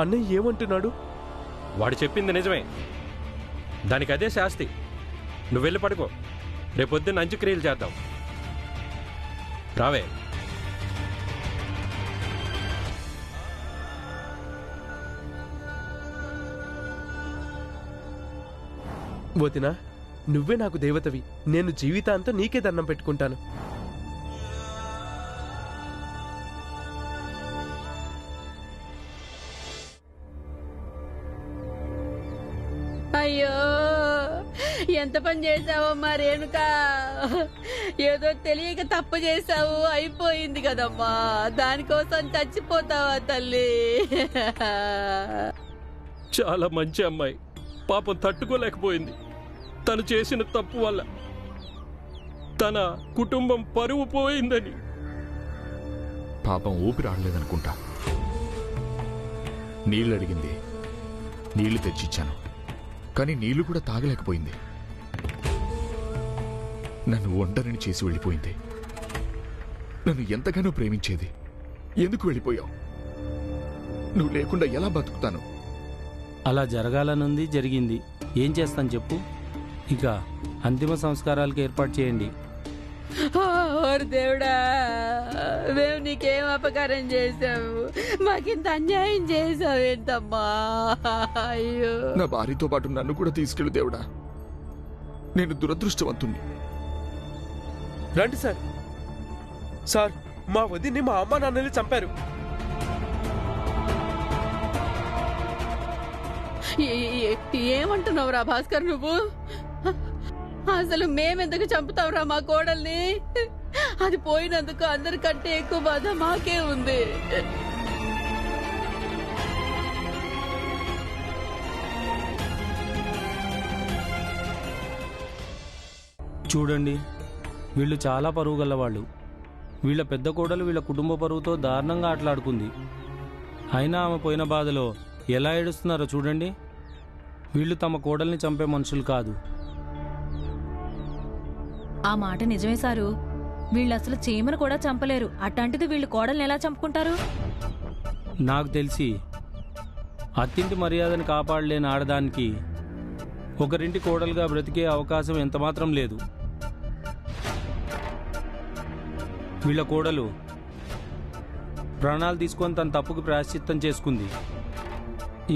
అన్నయ్య ఏమంటున్నాడు? వాడు చెప్పింది నిజమే, దానికి అదే శాస్తి. నువ్వు వెళ్ళి పడుకో, రేపొద్దున్న అంత్యక్రియలు చేద్దాం. రావే. వదినా, నువ్వే నాకు దేవతవి. నేను జీవితాంతం నీకే దండం పెట్టుకుంటాను. అయ్యో, ఎంత పని చేసావమ్మా రేణుకా. ఏదో తెలియక తప్పు చేసావు, అయిపోయింది కదమ్మా. దానికోసం చచ్చిపోతావా తల్లి? చాలా మంచి అమ్మాయి, పాపం తట్టుకోలేకపోయింది. తను చేసిన తప్పు వల్ల తన కుటుంబం పరువు పోయిందని. పాపం ఊపిరి ఆడలేదనుకుంటా. నీళ్ళు అడిగింది, నీళ్లు తెచ్చిచ్చాను, కానీ నీళ్లు కూడా తాగలేకపోయింది. నన్ను ఒంటరిని చేసి వెళ్ళిపోయింది. నన్ను ఎంతగానో ప్రేమించేది. ఎందుకు వెళ్ళిపోయావు? నువ్వు లేకుండా ఎలా బతుకుతాను? అలా జరగాలనుంది, జరిగింది. ఏం చేస్తాను చెప్పు. ఇక అంతిమ సంస్కారాలకు ఏర్పాటు చేయండి. దేవుడా, మేము నీకేం అపకారం చేసావు? మాకింత అన్యాయం చేసావు ఏంటమ్మా? అయ్యో, నా భార్యతో పాటు నన్ను కూడా తీసుకెళ్ళు దేవుడా. నేను దురదృష్టవంతుణ్ణి. రండి సార్. సార్, మా వదిన్ని మా అమ్మ నాన్నని చంపారు. ఏమంటున్నావురా భాస్కర్ నువ్వు? అసలు మేమెందుకు చంపుతావురా మా కోడల్ని? అది పోయినందుకు అందరికంటే ఎక్కువ బాధ మాకే ఉంది. చూడండి, వీళ్ళు చాలా పరువు గలవాళ్ళు. వీళ్ళ పెద్ద కోడలు వీళ్ళ కుటుంబ పరువుతో దారుణంగా ఆటలాడుకుంది. అయినా ఆమె పోయిన బాధలో ఎలా ఏడుస్తున్నారో చూడండి. వీళ్ళు తమ కోడల్ని చంపే మనుషులు కాదు. ఆ మాట నిజమే సారు. వీళ్ళు అసలు చీమను కూడా చంపలేరు, అట్లాంటిది వీళ్ళు కోడల్ని ఎలా చంపుకుంటారు? నాకు తెలిసి అత్తింటి మర్యాదను కాపాడలేని ఆడదానికి ఒకరింటి కోడలుగా బ్రతికే అవకాశం ఎంతమాత్రం లేదు. వీళ్ళ కోడలు ప్రాణాలు తీసుకొని తన తప్పుకు ప్రాయశ్చిత్తం చేసుకుంది.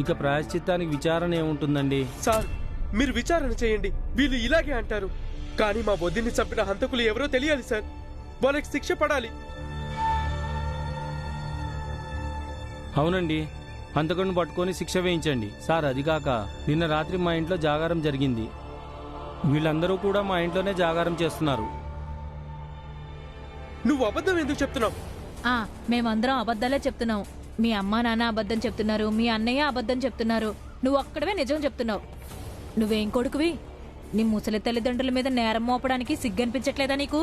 ఇక ప్రాయశ్చిత్తానికి విచారణ ఏముంటుందండి? సార్, మీరు విచారణ చేయండి. వీళ్ళు ఇలాగే అంటారు, కానీ మా వదిన్ని చంపిన హంతకులు ఎవరో తెలియాలి సార్. వాళ్ళకి శిక్ష పడాలి. అవునండి, హంతకుడిని పట్టుకొని శిక్ష వేయించండి సార్. అది కాక నిన్న రాత్రి మా ఇంట్లో జాగారం జరిగింది. వీళ్ళందరూ కూడా మా ఇంట్లోనే జాగారం చేస్తున్నారు. నువ్వు అబద్ధం ఎందుకు చెప్తున్నావు? మేమందరం అబద్ధాలే చెప్తున్నాం. మీ అమ్మా నాన్న అబద్ధం చెప్తున్నారు, మీ అన్నయ్య అబద్ధం చెప్తున్నారు, నువ్వు ఒక్కడవే నిజం చెప్తున్నావు. నువ్వేం కొడుకువి? నీ ముసలి తల్లిదండ్రుల మీద నేరం మోపడానికి సిగ్గనిపించట్లేదా నీకు?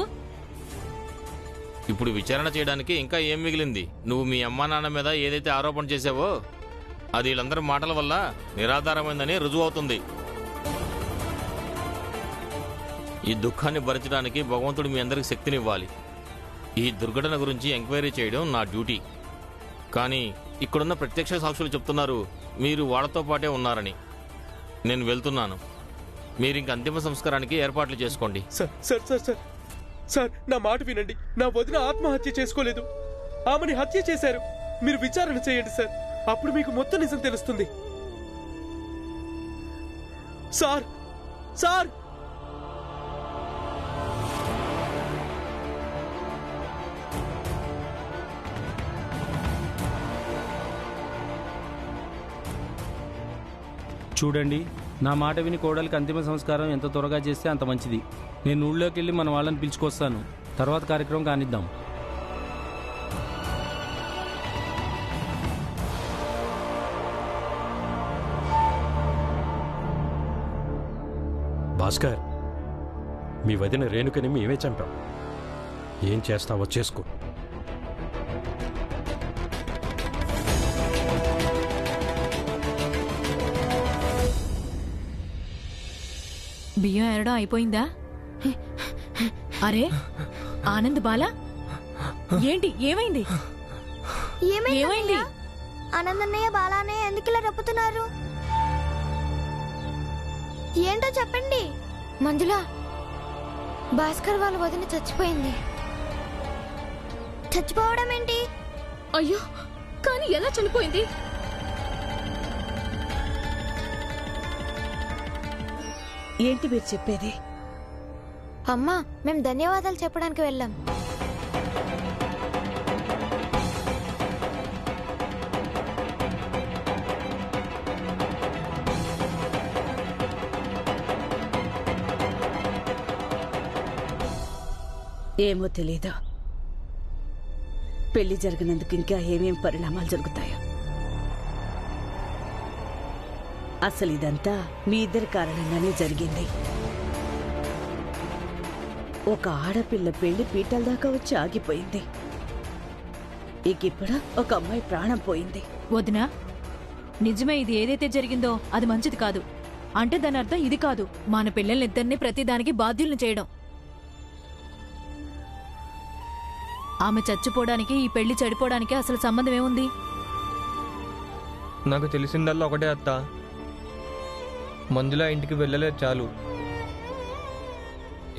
ఇప్పుడు విచారణ చేయడానికి ఇంకా ఏం మిగిలింది? నువ్వు మీ అమ్మా నాన్న మీద ఏదైతే ఆరోపణ చేసావో అది వీళ్ళందరి మాటల వల్ల నిరాధారమైందని రుజువు అవుతుంది. ఈ దుఃఖాన్ని భరించడానికి భగవంతుడు మీ అందరికి శక్తినివ్వాలి. ఈ దుర్ఘటన గురించి ఎంక్వైరీ చేయడం నా డ్యూటీ. కానీ ఇక్కడున్న ప్రత్యక్ష సాక్షులు చెప్తున్నారు మీరు వాళ్ళతో పాటే ఉన్నారని. నేను వెళ్తున్నాను. మీరు ఇంక అంతిమ సంస్కారానికి ఏర్పాట్లు చేసుకోండి. Sir sir sir sir sir, నా మాట వినండి. నా వదిన ఆత్మహత్య చేసుకోలేదు, ఆమెని హత్య చేశారు. మీరు విచారణ చేయండి సార్, అప్పుడు మీకు మొత్తం నిజం తెలుస్తుంది. సార్ సార్ చూడండి, నా మాట విని కోడలికి అంతిమ సంస్కారం ఎంత త్వరగా చేస్తే అంత మంచిది. నేను ఊళ్ళోకి వెళ్ళి మన వాళ్ళని పిలుచుకొస్తాను. తర్వాత కార్యక్రమం కానిద్దాం. భాస్కర్, మీ వదిన రేణుకని మేమే చంపాం. ఏం చేస్తావో చేసుకో. బియ్యం ఏరడం అయిపోయిందా? అరే ఆనంద్ బాలా, ఏంటి ఏమైంది? ఏమైంది? ఆనందన్నయ్య బాలాన్నయ్య ఎందుకు ఇలా రప్పుతున్నారు? ఏంటో చెప్పండి. మంజుల, భాస్కర్ వాళ్ళ వదిన చచ్చిపోయింది. చచ్చిపోవడం ఏంటి? అయ్యో, కానీ ఎలా చనిపోయింది? ఏంటి మీరు చెప్పేది? అమ్మా, మేము ధన్యవాదాలు చెప్పడానికి వెళ్ళాం. ఏమో తెలీదు. పెళ్లి జరిగినందుకు ఇంకా ఏమేం పరిణామాలు జరుగుతాయో. అసలు ఇదంతా మీ ఇద్దరి కారణంగానే జరిగింది. ఒక ఆడపిల్ల పెళ్లి పీటల దాకా వచ్చి ఆగిపోయింది. ఇకిప్పుడు ఒక అమ్మాయి ప్రాణం పోయింది. వదినా, నిజమే, ఇది ఏదైతే జరిగిందో అది మంచిది కాదు. అంటే దాని అర్థం ఇది కాదు, మన పిల్లలిద్దరినీ ప్రతిదానికి బాధ్యులను చేయడం. ఆమె చచ్చిపోవడానికి ఈ పెళ్లి చెడిపోవడానికి అసలు సంబంధం ఏముంది? నాకు తెలిసిందల్లా ఒకటే అత్త, మంజుల ఇంటికి వెళ్ళలేదు చాలు.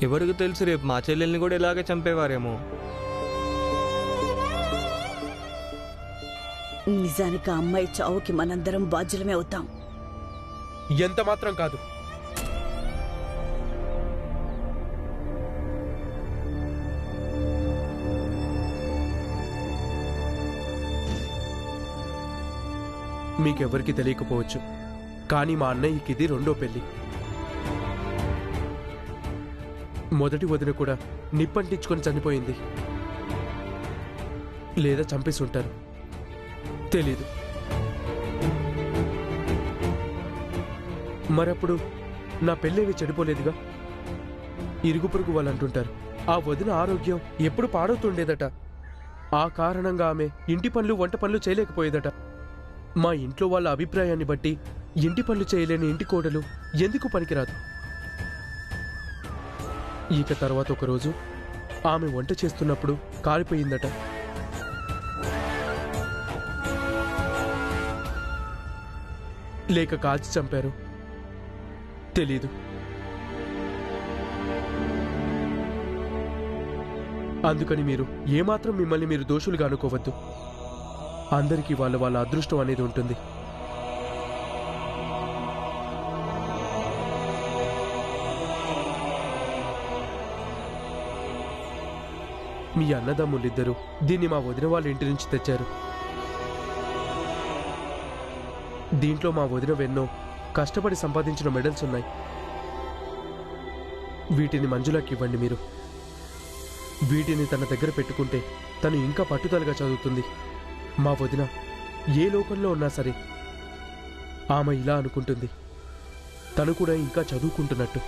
ఎవరికి తెలుసు, రేపు మా చెల్లెల్ని కూడా ఇలాగే చంపేవారేమో. నిజానికి ఆ అమ్మాయి చావుకి మనందరం బాధ్యులమే అవుతాం. ఎంత మాత్రం కాదు. మీకెవరికి తెలియకపోవచ్చు, కానీ మా అన్నయ్యకి ఇది రెండో పెళ్లి. మొదటి వదిన కూడా నిప్పంటించుకొని చనిపోయింది, లేదా చంపేసి ఉంటారు, తెలీదు. మరప్పుడు నా పెళ్ళేవి చెడిపోలేదుగా. ఇరుగు పొరుగు వాళ్ళు అంటుంటారు ఆ వదిన ఆరోగ్యం ఎప్పుడు పాడవుతుండేదట. ఆ కారణంగా ఆమె ఇంటి పనులు వంట పనులు చేయలేకపోయేదట. మా ఇంట్లో వాళ్ళ అభిప్రాయాన్ని బట్టి ఇంటి పనులు చేయలేని ఇంటి కోడలు ఎందుకు పనికిరాదు. ఇక తర్వాత ఒకరోజు ఆమె వంట చేస్తున్నప్పుడు కాలిపోయిందట. లేక కాల్చి చంపారు, తెలీదు. అందుకని మీరు ఏమాత్రం మిమ్మల్ని మీరు దోషులుగా అనుకోవద్దు. అందరికీ వాళ్ళ వాళ్ళ అదృష్టం అనేది ఉంటుంది. మీ అన్నదమ్ములిద్దరూ దీన్ని మా వదిన వాళ్ళ ఇంటి నుంచి తెచ్చారు. దీంట్లో మా వదిన వెన్నో కష్టపడి సంపాదించిన మెడల్స్ ఉన్నాయి. వీటిని మంజులకి ఇవ్వండి. మీరు వీటిని తన దగ్గర పెట్టుకుంటే తను ఇంకా పట్టుదలగా చదువుతుంది. మా వదిన ఏ లోకంలో ఉన్నా సరే ఆమె ఇలా అనుకుంటుంది, తను కూడా ఇంకా చదువుకుంటున్నట్టు.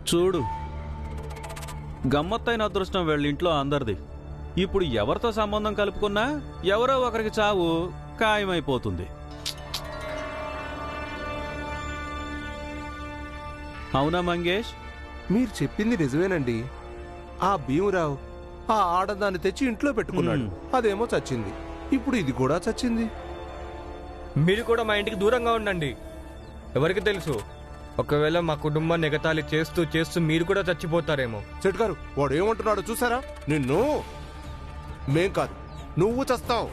చూడు, గమ్మత్తైన అదృష్టం వీళ్ళ ఇంట్లో అందరిది. ఇప్పుడు ఎవరితో సంబంధం కలుపుకున్నా ఎవరో ఒకరికి చావు ఖాయమైపోతుంది. అవునా మంగేష్? మీరు చెప్పింది నిజమేనండి. ఆ భీమురావు ఆ ఆడదాన్ని తెచ్చి ఇంట్లో పెట్టుకున్నాడు, అదేమో చచ్చింది. ఇప్పుడు ఇది కూడా చచ్చింది. మీరు కూడా మా ఇంటికి దూరంగా ఉండండి. ఎవరికి తెలుసు, ఒకవేళ మా కుటుంబాన్ని ఎగతాళి చేస్తూ చేస్తూ మీరు కూడా చచ్చిపోతారేమో. సెట్ గారు, వాడు ఏమంటున్నాడో చూసారా? నిన్ను మేం కాదు, నువ్వు చస్తావు.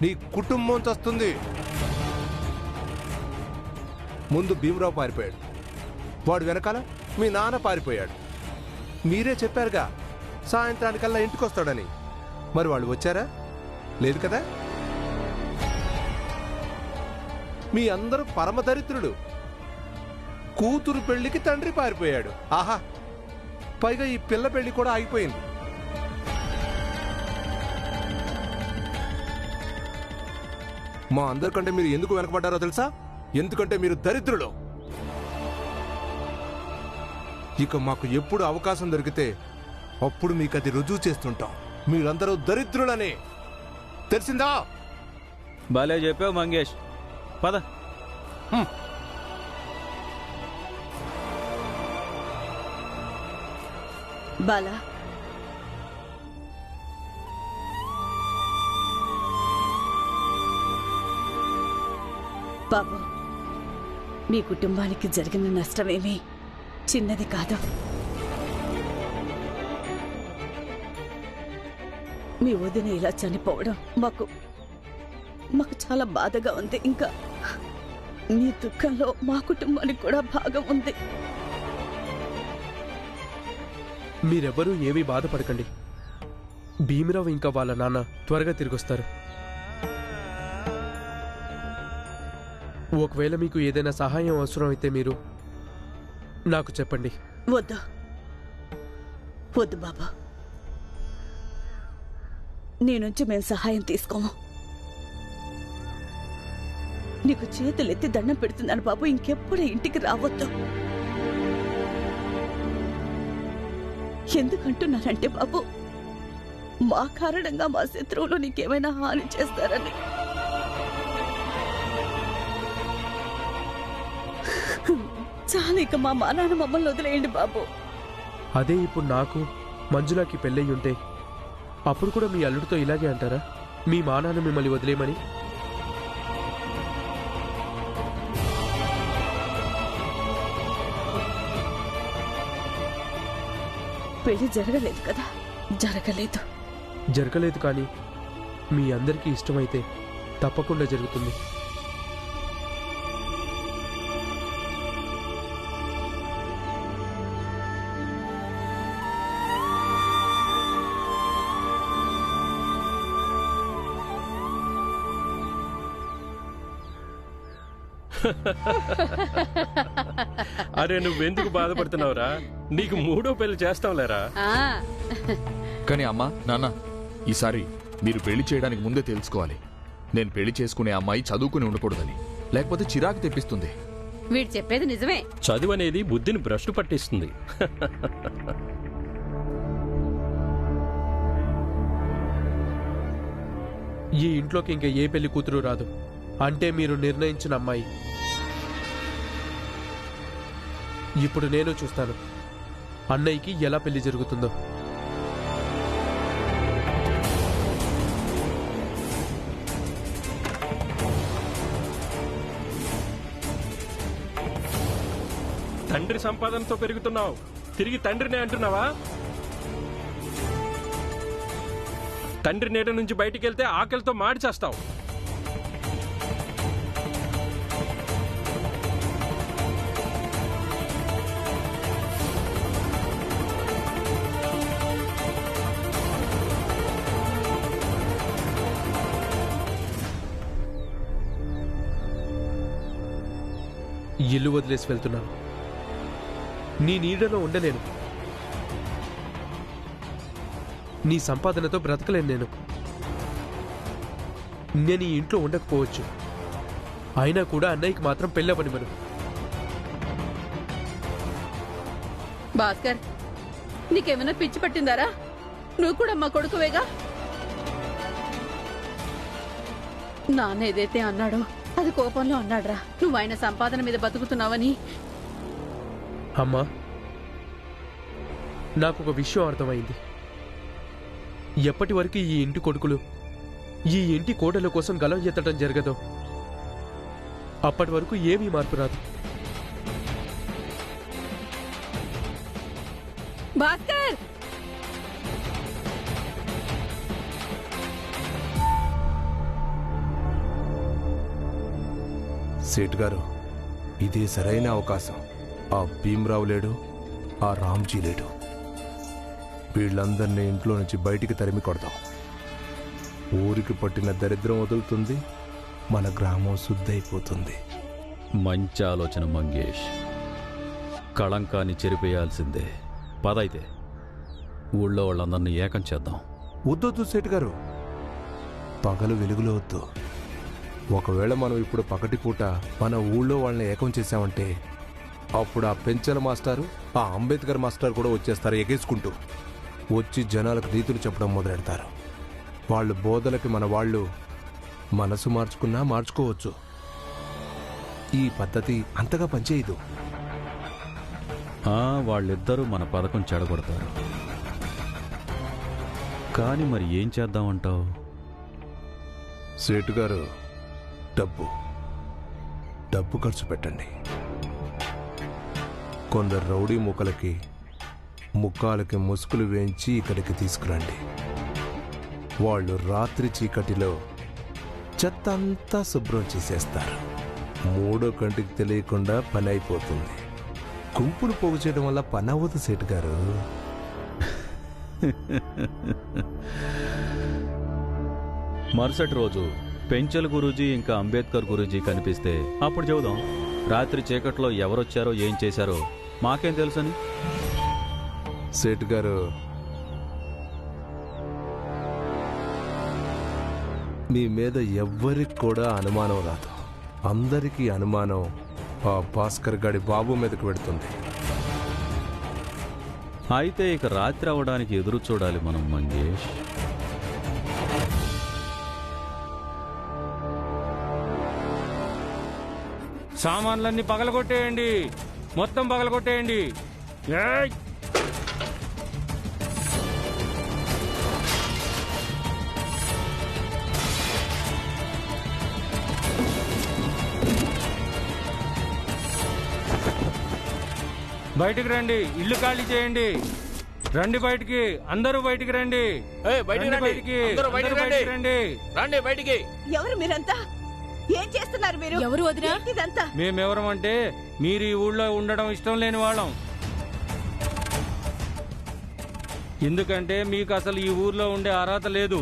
నీ కుటుంబం చస్తుంది. ముందు భీమరావు పారిపోయాడు, వాడు వెనకాల మీ నాన్న పారిపోయాడు. మీరే చెప్పారుగా సాయంత్రానికల్లా ఇంటికి వస్తాడని. మరి వాళ్ళు వచ్చారా? లేదు కదా. మీ అందరూ పరమదరిద్రుడు. కూతురు పెళ్లికి తండ్రి పారిపోయాడు. ఆహా, పైగా ఈ పిల్ల పెళ్లి కూడా ఆగిపోయింది. మా అందరికంటే మీరు ఎందుకు వెనకబడ్డారో తెలుసా? ఎందుకంటే మీరు దరిద్రులు. ఇక మాకు ఎప్పుడు అవకాశం దొరికితే అప్పుడు మీకు అది రుజువు చేస్తుంటాం. మీరందరూ దరిద్రులని. తెలిసిందా? భలే చెప్పావు మంగేష్. పద. బాలా, బాబు, మీ కుటుంబానికి జరిగిన నష్టమేమీ చిన్నది కాదు. మీ వదిన ఇలా చనిపోవడం మాకు చాలా బాధగా ఉంది. ఇంకా మీ దుఃఖంలో మా కుటుంబానికి కూడా భాగం ఉంది. మీరెవ్వరూ ఏమీ బాధపడకండి. భీమరావు ఇంకా వాళ్ళ నాన్న త్వరగా తిరిగొస్తారు. ఒకవేళ మీకు ఏదైనా సహాయం అవసరం అయితే మీరు నాకు చెప్పండి. వద్దు వద్దు బాబా, నీ నుంచి మేము సహాయం తీసుకోము. నీకు చేతులెత్తి దండం పెడుతున్నాను బాబు, ఇంకెప్పుడు ఇంటికి రావద్దు. ఎందుకంటున్నానంటే బాబు, మా కారణంగా మా శత్రువులు నీకేమైనా హాని చేస్తారని. చాలా, ఇక మా నాన్న మమ్మల్ని వదిలేయండి బాబు. అదే ఇప్పుడు నాకు మంజులాకి పెళ్ళయి ఉంటే అప్పుడు కూడా మీ అల్లుడితో ఇలాగే అంటారా? మీ మా నాన్న మిమ్మల్ని వదిలేయమని? పెళ్లి జరగలేదు కదా? జరగలేదు, కానీ మీ అందరికీ ఇష్టమైతే తప్పకుండా జరుగుతుంది. అరే, నువ్వెందుకు బాధపడుతున్నావురా? నీకు 3వ పెళ్లి చేస్తాంలేరా. కానీ అమ్మా, నాన్న, ఈసారి మీరు పెళ్లి చేయడానికి ముందే తెలుసుకోవాలి. నేను పెళ్లి చేసుకునే అమ్మాయి చదువుకుని ఉండకూడదని, లేకపోతే చిరాకు తెప్పిస్తుంది. వీడు చెప్పేది నిజమే. చదువు అనేది బుద్ధిని భ్రష్టు పట్టిస్తుంది. ఈ ఇంట్లోకి ఇంకా ఏ పెళ్లి కూతురు రాదు. అంటే మీరు నిర్ణయించిన అమ్మాయి. ఇప్పుడు నేను చూస్తాను అన్నయ్యకి ఎలా పెళ్లి జరుగుతుందో. తండ్రి సంపాదనతో పెరుగుతున్నావు, తిరిగి తండ్రినే అంటున్నావా? తండ్రి నీడ నుంచి బయటికి వెళ్తే ఆకలితో మాడి చేస్తావు. ఇల్లు వదిలేసి వెళ్తున్నాను. నీ నీడలో ఉండలేను. నీ సంపాదనతో బ్రతకలేను నేను. నేను ఈ ఇంట్లో ఉండకపోవచ్చు, అయినా కూడా అన్నయ్యకి మాత్రం పెళ్ళవని మనం. భాస్కర్, నీకేమైనా పిచ్చి పట్టిందారా? నువ్వు కూడా మా కొడుకువేగా. నాన్న ఏదైతే అన్నాడో అది కోపంలో అన్నాడ్రా. నువ్వు ఆయన సంపాదన మీద బతుకుతున్నావని. అమ్మా, నాకు ఒక విషయం అర్థమైంది. ఎప్పటి వరకు ఈ ఇంటి కొడుకులు ఈ ఇంటి కోడల కోసం గలం ఎత్తడం జరగదో అప్పటి వరకు ఏమీ మార్పు రాదు. భాస్కర్, సేట్ గారు, ఇదే సరైన అవకాశం. ఆ భీమరావు లేడు, ఆ రామ్జీ లేడు. వీళ్ళందరినీ ఇంట్లో నుంచి బయటికి తరిమి కొడతాం. ఊరికి పట్టిన దరిద్రం వదులుతుంది, మన గ్రామం శుద్ధైపోతుంది. మంచి ఆలోచన మంగేష్. కళంకాన్ని చెరిపేయాల్సిందే. పదైతే ఊళ్ళో వాళ్ళందరినీ ఏకం చేద్దాం. వద్దొద్దు సేట్ గారు, పగలు వెలుగులో వద్దు. ఒకవేళ మనం ఇప్పుడు పగటిపూట మన ఊళ్ళో వాళ్ళని ఏకం చేశామంటే అప్పుడు ఆ పెంచల మాస్టారు, ఆ అంబేద్కర్ మాస్టర్ కూడా వచ్చేస్తారు ఎగేసుకుంటూ. వచ్చి జనాలకు నీతులు చెప్పడం మొదలెడతారు. వాళ్ళు బోధలకి మన వాళ్ళు మనసు మార్చుకున్నా మార్చుకోవచ్చు. ఈ పద్ధతి అంతగా పనిచేయదు. వాళ్ళిద్దరూ మన పథకం చెడగొడతారు. కానీ మరి ఏం చేద్దామంటావు? సేటు గారు, డబ్బు ఖర్చు పెట్టండి. కొందరు రౌడీ ముఖాలకి ముసుగులు వేయించి ఇక్కడికి తీసుకురండి. వాళ్ళు రాత్రి చీకటిలో చెత్త అంతా శుభ్రం చేసేస్తారు. మూడో కంటికి తెలియకుండా పని అయిపోతుంది. గుంపును పోగు చేయడం వల్ల పని అవ్వదు సేటు గారు. మరుసటి రోజు పెంచల్ గురూజీ ఇంకా అంబేద్కర్ గురూజీ కనిపిస్తే అప్పుడు చెబుదాం. రాత్రి చీకట్లో ఎవరొచ్చారో ఏం చేశారో మాకేం తెలుసని. సేటు గారు, మీ మీద ఎవ్వరికి కూడా అనుమానం రాదు. అందరికీ అనుమానం ఆ భాస్కర్ గాడి బాబు మీదకి పెడుతుంది. అయితే ఇక రాత్రి అవడానికి ఎదురు చూడాలి మనం మంగేష్. సామాన్లన్నీ పగలగొట్టేయండి, మొత్తం పగలగొట్టేయండి. ఏయ్! బయటికి రండి, ఇల్లు ఖాళీ చేయండి. రండి బయటికి, అందరూ బయటికి రండి. రండి బయటికి. ఎవరు మీరంతా? ఏం చేస్తున్నారు మీరు? ఎవరు వదినా? ఇదంతా మేమెవరమంటే మీరు ఈ ఊళ్ళో ఉండడం ఇష్టం లేని వాళ్ళం. ఎందుకంటే మీకు అసలు ఈ ఊర్లో ఉండే అర్హత లేదు.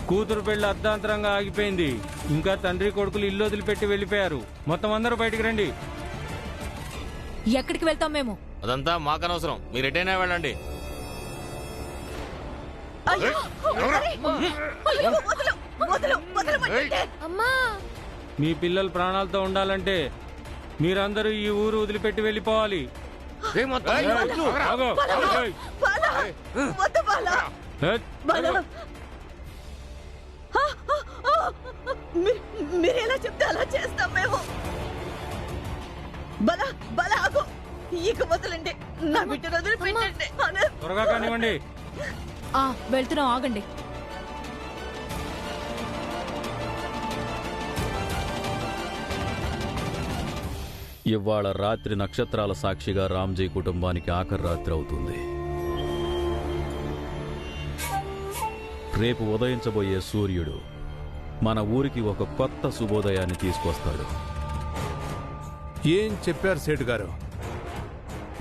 కూతురు పెళ్లి అర్ధాంతరంగా ఆగిపోయింది. ఇంకా తండ్రి కొడుకులు ఇల్లు వదిలిపెట్టి వెళ్ళిపోయారు. మొత్తం అందరూ బయటికి రండి. ఎక్కడికి వెళ్తాం మేము? అదంతా మాకనవసరం, మీరు ఎటైనా వెళ్ళండి. అమ్మా, మీ పిల్లలు ప్రాణాలతో ఉండాలంటే మీరందరూ ఈ ఊరు వదిలిపెట్టి వెళ్ళిపోవాలి. ఆగు. ఏయ్. ఏయ్. మీరు ఎలా చెప్తే అలా చేస్తాం మేము. బల ఆగు, ఇక వదలండి, నా బిడ్డను వదిలిపెట్టండి. త్వరగా కానివ్వండి. వెళ్తున్నాం, ఆగండి. ఇవాళ రాత్రి నక్షత్రాల సాక్షిగా రామ్జీ కుటుంబానికి ఆఖరి రాత్రి అవుతుంది. రేపు ఉదయించబోయే సూర్యుడు మన ఊరికి ఒక కొత్త శుభోదయాన్ని తీసుకొస్తాడు. ఏం చెప్పారు సేటు గారు?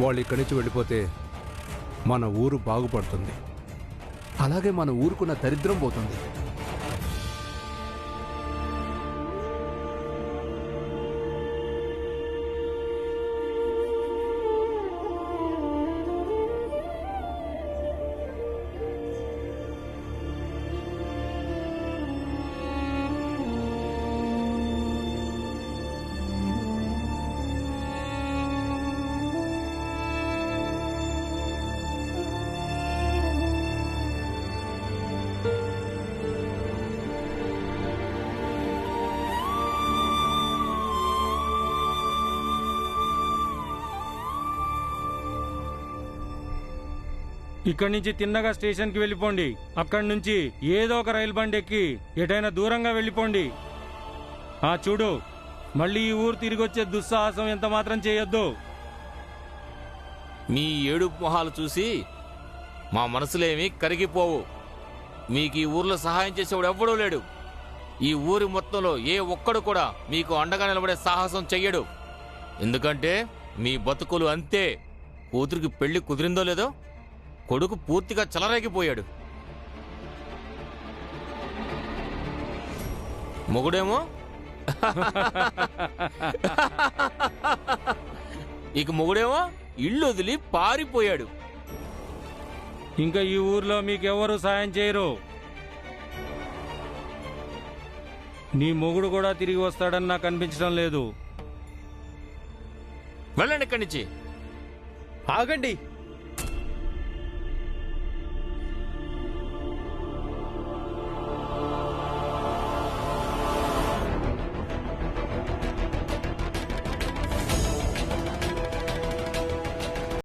వాళ్ళు ఇక్కడి నుంచి వెళ్ళిపోతే మన ఊరు బాగుపడుతుంది. అలాగే మన ఊరుకున్న దరిద్రం పోతుంది. ఇక్కడి నుంచి తిన్నగా స్టేషన్కి వెళ్ళిపోండి. అక్కడి నుంచి ఏదో ఒక రైలు బండి ఎక్కి ఎటైనా దూరంగా వెళ్ళిపోండి. చూడు, మళ్ళీ ఈ ఊరు తిరిగి వచ్చే దుస్సాహసం ఎంత మాత్రం చేయొద్దు. మీ ఏడుపు మొహాలు చూసి మా మనసులేమి కరిగిపోవు. మీకు ఈ ఊర్లో సహాయం చేసేవాడు ఎవ్వడూ లేడు. ఈ ఊరి మొత్తంలో ఏ ఒక్కడు కూడా మీకు అండగా నిలబడే సాహసం చెయ్యడు. ఎందుకంటే మీ బతుకులు అంతే. కూతురికి పెళ్లి కుదిరిందో లేదో, కొడుకు పూర్తిగా చెలరేగిపోయాడు. మొగుడేమో మొగుడేమో ఇల్లు వదిలి పారిపోయాడు. ఇంకా ఈ ఊర్లో మీకెవరూ సాయం చేయరు. నీ మొగుడు కూడా తిరిగి వస్తాడని నాకు అనిపించడం లేదు. వెళ్ళండి ఇక్కడి నుంచి. ఆగండి.